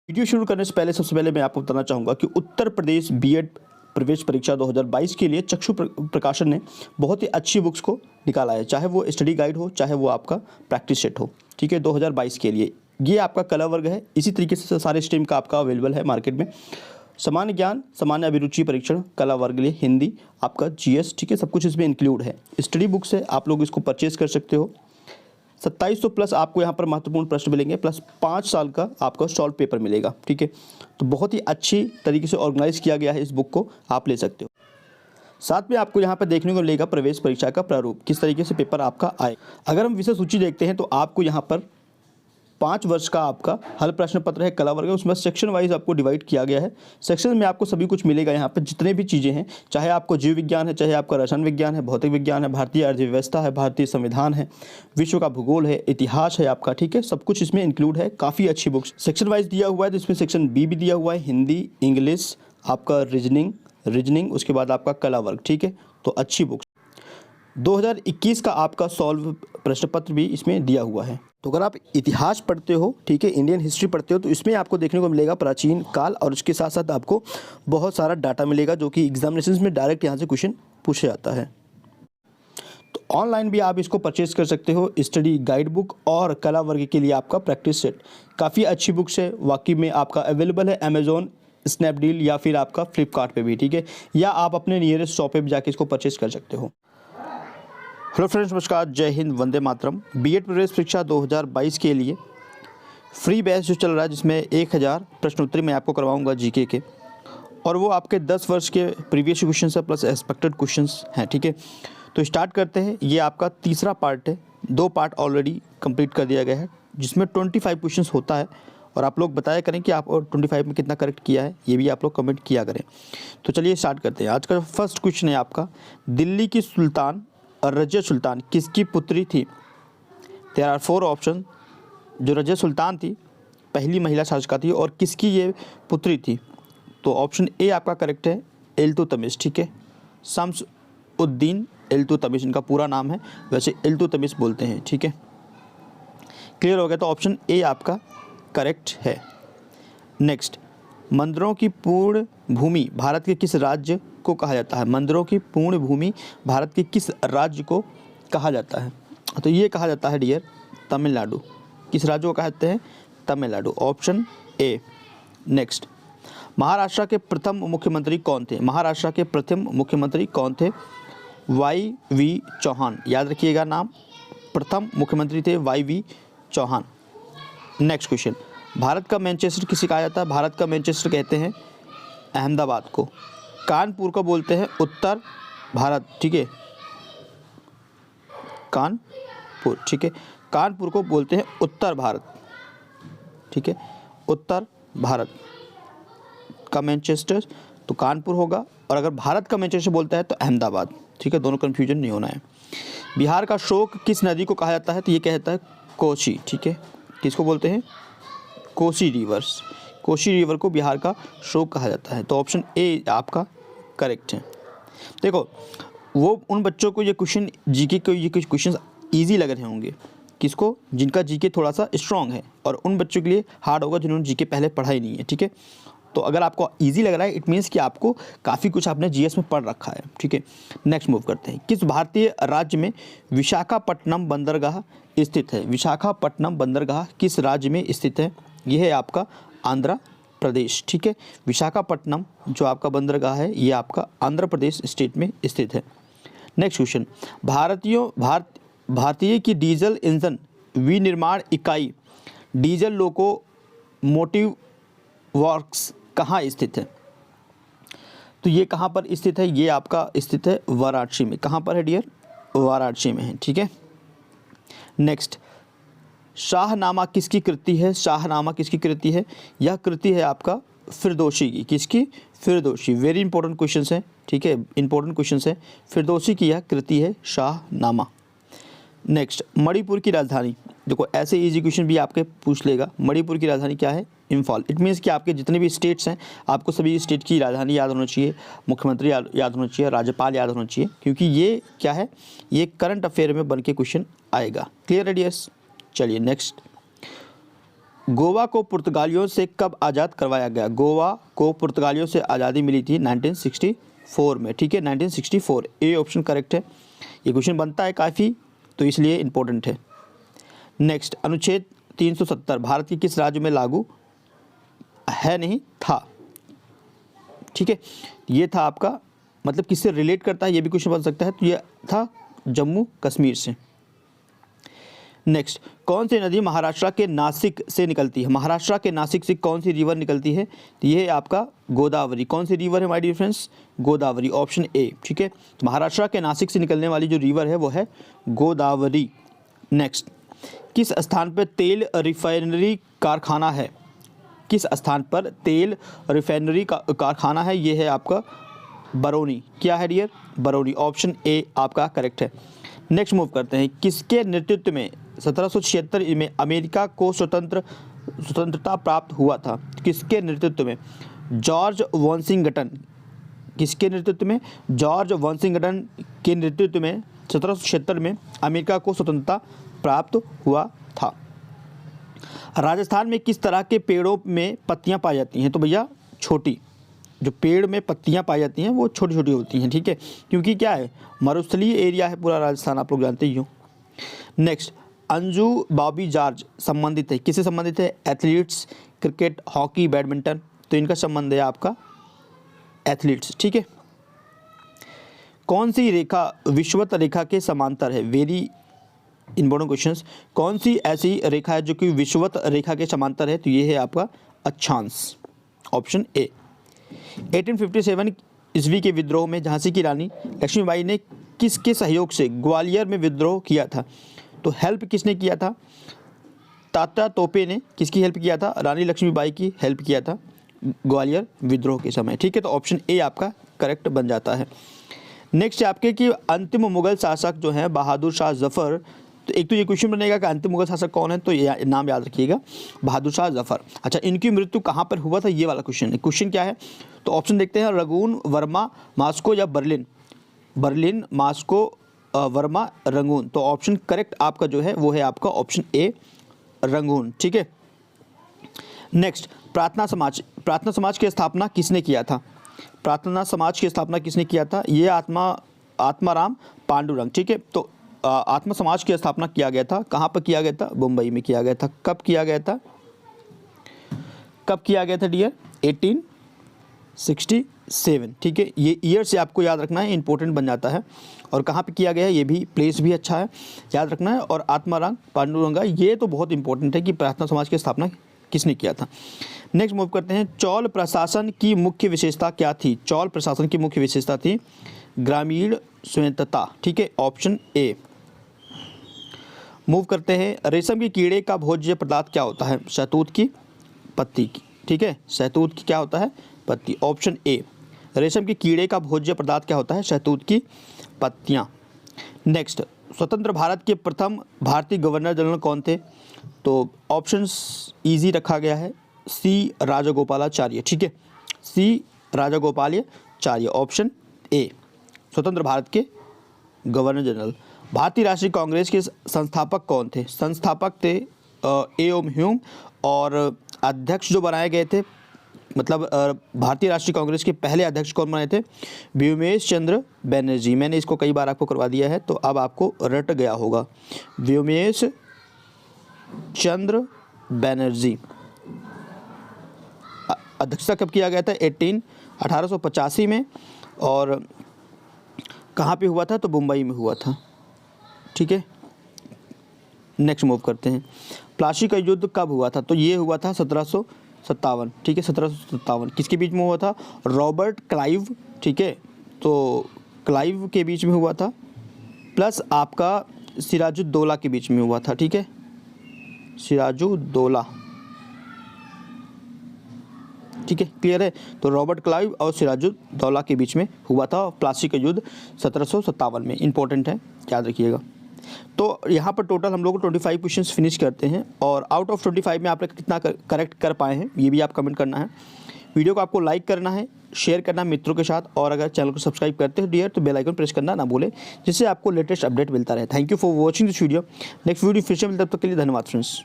Video शुरू करने से पहले सबसे पहले मैं आपको बताना चाहूँगा कि उत्तर प्रदेश बीएड प्रवेश परीक्षा 2022 के लिए चक्षु प्रकाशन ने बहुत ही अच्छी बुक्स को निकाला है, चाहे वो स्टडी गाइड हो, चाहे वो आपका प्रैक्टिस सेट हो। ठीक है, 2022 के लिए ये आपका कला वर्ग है। इसी तरीके से सारे स्ट्रीम का आपका अवेलेबल है मार्केट में। सामान्य ज्ञान, सामान्य अभिरुचि परीक्षण, कला वर्ग लिए हिंदी, आपका जीएस, ठीक है, सब कुछ इसमें इंक्लूड है। स्टडी बुक्स है, आप लोग इसको परचेज कर सकते हो। 2700 प्लस आपको यहाँ पर महत्वपूर्ण प्रश्न मिलेंगे, प्लस 5 साल का आपका सॉल्व पेपर मिलेगा। ठीक है, तो बहुत ही अच्छी तरीके से ऑर्गेनाइज किया गया है, इस बुक को आप ले सकते हो। साथ में आपको यहाँ पर देखने को मिलेगा प्रवेश परीक्षा का प्रारूप, किस तरीके से पेपर आपका आए। अगर हम विषय सूची देखते हैं तो आपको यहाँ पर 5 वर्ष का आपका हल प्रश्न पत्र है, कला वर्ग है, उसमें सेक्शन वाइज आपको डिवाइड किया गया है। सेक्शन में आपको सभी कुछ मिलेगा। यहाँ पर जितने भी चीज़ें हैं, चाहे आपको जीव विज्ञान है, चाहे आपका रसायन विज्ञान है, भौतिक विज्ञान है, भारतीय अर्थव्यवस्था है, भारतीय संविधान है, विश्व का भूगोल है, इतिहास है आपका, ठीक है, सब कुछ इसमें इंक्लूड है। काफ़ी अच्छी बुक्स सेक्शन वाइज दिया हुआ है। तो इसमें सेक्शन बी भी दिया हुआ है, हिंदी, इंग्लिश, आपका रीजनिंग, उसके बाद आपका कला वर्ग। ठीक है, तो अच्छी बुक्स। 2021 का आपका सॉल्व प्रश्न पत्र भी इसमें दिया हुआ है। तो अगर आप इतिहास पढ़ते हो, ठीक है, इंडियन हिस्ट्री पढ़ते हो, तो इसमें आपको देखने को मिलेगा प्राचीन काल, और उसके साथ साथ आपको बहुत सारा डाटा मिलेगा जो कि एग्जामिनेशंस में डायरेक्ट यहाँ से क्वेश्चन पूछा जाता है। तो ऑनलाइन भी आप इसको परचेज कर सकते हो, स्टडी गाइड बुक और कला वर्ग के लिए आपका प्रैक्टिस सेट। काफ़ी अच्छी बुक्स है, वाकई में आपका अवेलेबल है अमेजोन, स्नैपडील या फिर आपका फ्लिपकार्ट पे भी, ठीक है, या आप अपने नियरेस्ट शॉप पे भी जाके इसको परचेज कर सकते हो। हेलो फ्रेंड्स, नमस्कार, जय हिंद, वंदे मातरम। बीएड प्रवेश परीक्षा 2022 के लिए फ्री बैच जो चल रहा है, जिसमें 1000 प्रश्नोत्तरी मैं आपको करवाऊंगा जीके के, और वो आपके 10 वर्ष के प्रीवियस क्वेश्चन है प्लस एक्सपेक्टेड क्वेश्चंस हैं। ठीक है, तो स्टार्ट करते हैं। ये आपका तीसरा पार्ट है, 2 पार्ट ऑलरेडी कंप्लीट कर दिया गया है, जिसमें 25 क्वेश्चन होता है। और आप लोग बताया करें कि आप 25 में कितना करेक्ट किया है, ये भी आप लोग कमेंट किया करें। तो चलिए स्टार्ट करते हैं। आज का फर्स्ट क्वेश्चन है आपका, दिल्ली की सुल्तान रजिया सुल्तान किसकी पुत्री थी? There are 4 option. जो रजिया सुल्तान थी पहली महिला शासका थी, और किसकी ये पुत्री थी? तो ऑप्शन ए आपका करेक्ट है, इल्तुतमिश। ठीक है, शम्स उद्दीन इल्तुतमिश इनका पूरा नाम है, वैसे इल्तुतमिश बोलते हैं। ठीक है, क्लियर हो गया, तो ऑप्शन ए आपका करेक्ट है। नेक्स्ट, मंदिरों की पूर्ण भूमि भारत के किस राज्य को कहा जाता है? मंदिरों की पूर्ण भूमि भारत के किस राज्य को कहा जाता है? तो ये कहा जाता है डियर तमिलनाडु। किस राज्य को कहते हैं? Tamil Nadu, option A. Next, Maharashtra के प्रथम मुख्यमंत्री कौन थे? महाराष्ट्र के प्रथम मुख्यमंत्री कौन थे? वाई.वी. चौहान, याद रखिएगा नाम, प्रथम मुख्यमंत्री थे Y V. Chavan. Next question, Bharat का मैनचेस्टर किसे कहा जाता है? भारत का मैनचेस्टर कहते हैं अहमदाबाद को। कानपुर को बोलते हैं उत्तर भारत। ठीक है, कानपुर, ठीक है, कानपुर को बोलते हैं उत्तर भारत। ठीक है, उत्तर भारत का मैनचेस्टर तो कानपुर होगा, और अगर भारत का मैनचेस्टर बोलता है तो अहमदाबाद। ठीक है, दोनों कन्फ्यूजन नहीं होना है। बिहार का शोक किस नदी को कहा जाता है? तो ये कहता है कोसी। ठीक है, किसको बोलते हैं? कोसी रिवर्स। कोसी रिवर को बिहार का शोक कहा जाता है। तो ऑप्शन ए आपका करेक्ट है। देखो, वो उन बच्चों को ये क्वेश्चन जीके को ये कुछ क्वेश्चन इजी लग रहे होंगे, किसको? जिनका जीके थोड़ा सा स्ट्रांग है, और उन बच्चों के लिए हार्ड होगा जिन्होंने जीके पहले पढ़ा ही नहीं है। ठीक है, तो अगर आपको इजी लग रहा है, इट मीन्स कि आपको काफ़ी कुछ आपने जीएस में पढ़ रखा है। ठीक है, नेक्स्ट मूव करते हैं। किस भारतीय राज्य में विशाखापट्टनम बंदरगाह स्थित है? विशाखापट्टनम बंदरगाह किस राज्य में स्थित है? यह है आपका आंध्र प्रदेश। ठीक है, विशाखापट्टनम जो आपका बंदरगाह है, ये आपका आंध्र प्रदेश स्टेट में स्थित है। नेक्स्ट क्वेश्चन, भारतीय की डीजल इंजन विनिर्माण इकाई डीजल लोकोमोटिव वर्क्स कहाँ स्थित है? तो ये कहाँ पर स्थित है? ये आपका स्थित है वाराणसी में। कहाँ पर है डियर? वाराणसी में है। ठीक है, नेक्स्ट, शाहनामा किसकी कृति है? शाहनामा किसकी कृति है? यह कृति है आपका फिरदौसी की। किसकी? फिरदौसी। वेरी इंपॉर्टेंट क्वेश्चन है। ठीक है, इंपॉर्टेंट क्वेश्चन है। फिरदौसी की यह कृति है शाहनामा। नेक्स्ट, मणिपुर की राजधानी। देखो, ऐसे इजी क्वेश्चन भी आपके पूछ लेगा। मणिपुर की राजधानी क्या है? इम्फाल। इट मीन्स कि आपके जितने भी स्टेट्स हैं, आपको सभी स्टेट की राजधानी याद होना चाहिए, मुख्यमंत्री याद होना चाहिए, राज्यपाल याद होना चाहिए, क्योंकि ये क्या है, ये करंट अफेयर में बन के क्वेश्चन आएगा। क्लियर है डियर्स? चलिए नेक्स्ट, गोवा को पुर्तगालियों से कब आज़ाद करवाया गया? गोवा को पुर्तगालियों से आज़ादी मिली थी 1964 में, ठीक है, 1964। ए ऑप्शन करेक्ट है। ये क्वेश्चन बनता है काफ़ी, तो इसलिए इम्पोर्टेंट है। नेक्स्ट, अनुच्छेद 370 भारत के किस राज्य में लागू है नहीं था? ठीक है, ये था आपका, मतलब किससे रिलेट करता है ये भी क्वेश्चन बन सकता है, तो ये था जम्मू कश्मीर से। नेक्स्ट, कौन सी नदी महाराष्ट्र के नासिक से निकलती है? महाराष्ट्र के नासिक से कौन सी रिवर निकलती है? तो ये है आपका गोदावरी। कौन सी रिवर है my dear friends? Godavari, option A, ठीक है। तो महाराष्ट्र के नासिक से निकलने वाली जो रिवर है वो है गोदावरी। नेक्स्ट, किस स्थान पर तेल रिफाइनरी कारखाना है? किस स्थान पर तेल रिफाइनरी का कारखाना है? ये है आपका बरौनी। क्या है डियर? बरौनी, ऑप्शन ए आपका करेक्ट है। नेक्स्ट मूव करते हैं, किसके नेतृत्व में 1776 में अमेरिका को स्वतंत्रता प्राप्त हुआ था? किसके नेतृत्व में? George Washington. किसके नेतृत्व में? जॉर्ज वॉशिंगटन के नेतृत्व में 1776 में अमेरिका को स्वतंत्रता प्राप्त हुआ था। राजस्थान में किस तरह के पेड़ों में पत्तियां पाई जाती हैं? तो भैया छोटी, जो पेड़ में पत्तियां पाई जाती हैं वो छोटी छोटी होती हैं, ठीक है, क्योंकि क्या है, मरुस्थलीय एरिया है पूरा राजस्थान, आप लोग जानते ही हो। नेक्स्ट, अंजू बॉबी जॉर्ज संबंधित है, किससे संबंधित है? एथलीट्स, क्रिकेट, हॉकी, बैडमिंटन, तो इनका संबंध है आपका एथलीट्स, ठीक है। कौन सी रेखा विषुवत रेखा के समांतर है? Very important questions. कौन सी ऐसी रेखा है जो कि विषुवत रेखा के समांतर है? तो ये है आपका अक्षांश, ऑप्शन ए। 1857 ईस्वी के विद्रोह में झांसी की रानी लक्ष्मीबाई ने किसके सहयोग से ग्वालियर में विद्रोह किया था? तो हेल्प किसने किया था? तात्या तोपे ने किसकी हेल्प किया था? रानी लक्ष्मीबाई की हेल्प किया था ग्वालियर विद्रोह के समय, ठीक है, तो ऑप्शन ए आपका करेक्ट बन जाता है। नेक्स्ट आपके कि अंतिम मुगल शासक जो है बहादुर शाह जफर, तो एक तो ये क्वेश्चन बनेगा कि अंतिम मुगल शासक कौन है, तो ये नाम याद रखिएगा, बहादुर शाह जफर। अच्छा, इनकी मृत्यु कहाँ पर हुआ था, ये वाला क्वेश्चन है। क्वेश्चन क्या है, तो ऑप्शन देखते हैं, रंगून, वर्मा, मास्को या Berlin. Berlin, Moscow, Verma, Rangoon, तो ऑप्शन करेक्ट आपका जो है वो है आपका ऑप्शन ए, रंगून, ठीक है। नेक्स्ट, प्रार्थना समाज। प्रार्थना समाज की स्थापना किसने किया था? प्रार्थना समाज की स्थापना किसने किया था? ये आत्माराम पांडुरंग, ठीक है। तो आत्मा समाज की स्थापना किया गया था, कहाँ पर किया गया था? मुंबई में किया गया था। कब किया गया था? कब किया गया था डियर? 1867, ठीक है। ये ईयर से आपको याद रखना है, इंपॉर्टेंट बन जाता है। और कहाँ पे किया गया है, ये भी प्लेस भी अच्छा है, याद रखना है। और आत्माराम पांडुरंगा, ये तो बहुत इंपॉर्टेंट है कि प्रार्थना समाज की स्थापना किसने किया था। नेक्स्ट मूव करते हैं, चौल प्रशासन की मुख्य विशेषता क्या थी? चौल प्रशासन की मुख्य विशेषता थी ग्रामीण स्वायत्तता, ठीक है, ऑप्शन ए। मूव करते हैं, रेशम के कीड़े का भोज्य पदार्थ क्या होता है? शहतूत की पत्ती की, ठीक है, शहतूत की क्या होता है? पत्ती, ऑप्शन ए। रेशम के कीड़े का भोज्य पदार्थ क्या होता है? शहतूत की पत्तियाँ। नेक्स्ट, स्वतंत्र भारत के प्रथम भारतीय गवर्नर जनरल कौन थे? तो ऑप्शंस इजी रखा गया है, सी राजागोपालाचार्य, ठीक है, सी राजागोपालाचार्य, ऑप्शन ए स्वतंत्र भारत के गवर्नर जनरल। भारतीय राष्ट्रीय कांग्रेस के संस्थापक कौन थे? संस्थापक थे ए.एम. ह्यूम, और अध्यक्ष जो बनाए गए थे, मतलब भारतीय राष्ट्रीय कांग्रेस के पहले अध्यक्ष कौन बने थे? व्योमेश चंद्र बनर्जी। मैंने इसको कई बार आपको करवा दिया है, तो अब आपको रट गया होगा, व्योमेश चंद्र बनर्जी। अध्यक्षता कब किया गया था? 1885 में, और कहाँ पे हुआ था? तो मुंबई में हुआ था, ठीक है। नेक्स्ट मूव करते हैं, प्लासी का युद्ध कब हुआ था? तो ये हुआ था 1757, ठीक है, 1757। किसके बीच में हुआ था? रॉबर्ट क्लाइव, ठीक है, तो क्लाइव के बीच में हुआ था, प्लस आपका सिराजुद्दौला के बीच में हुआ था, ठीक है, सिराजुद्दौला, ठीक है, क्लियर है। तो रॉबर्ट क्लाइव और सिराजुद्दौला के बीच में हुआ था प्लासी का युद्ध 1757 में, इंपॉर्टेंट है, याद रखिएगा। तो यहाँ पर टोटल हम लोग 25 क्वेश्चंस फिनिश करते हैं, और आउट ऑफ 25 में आप कितना करेक्ट कर पाए हैं ये भी आप कमेंट करना है। वीडियो को आपको लाइक करना है, शेयर करना मित्रों के साथ, और अगर चैनल को सब्सक्राइब करते हो डियर तो बेल आइकन प्रेस करना ना भूलें, जिससे आपको लेटेस्ट अपडेट मिलता रहे। Thank you for watching this video. Next video फिर से मिलता है, तब तक के लिए धन्यवाद फ्रेंड्स।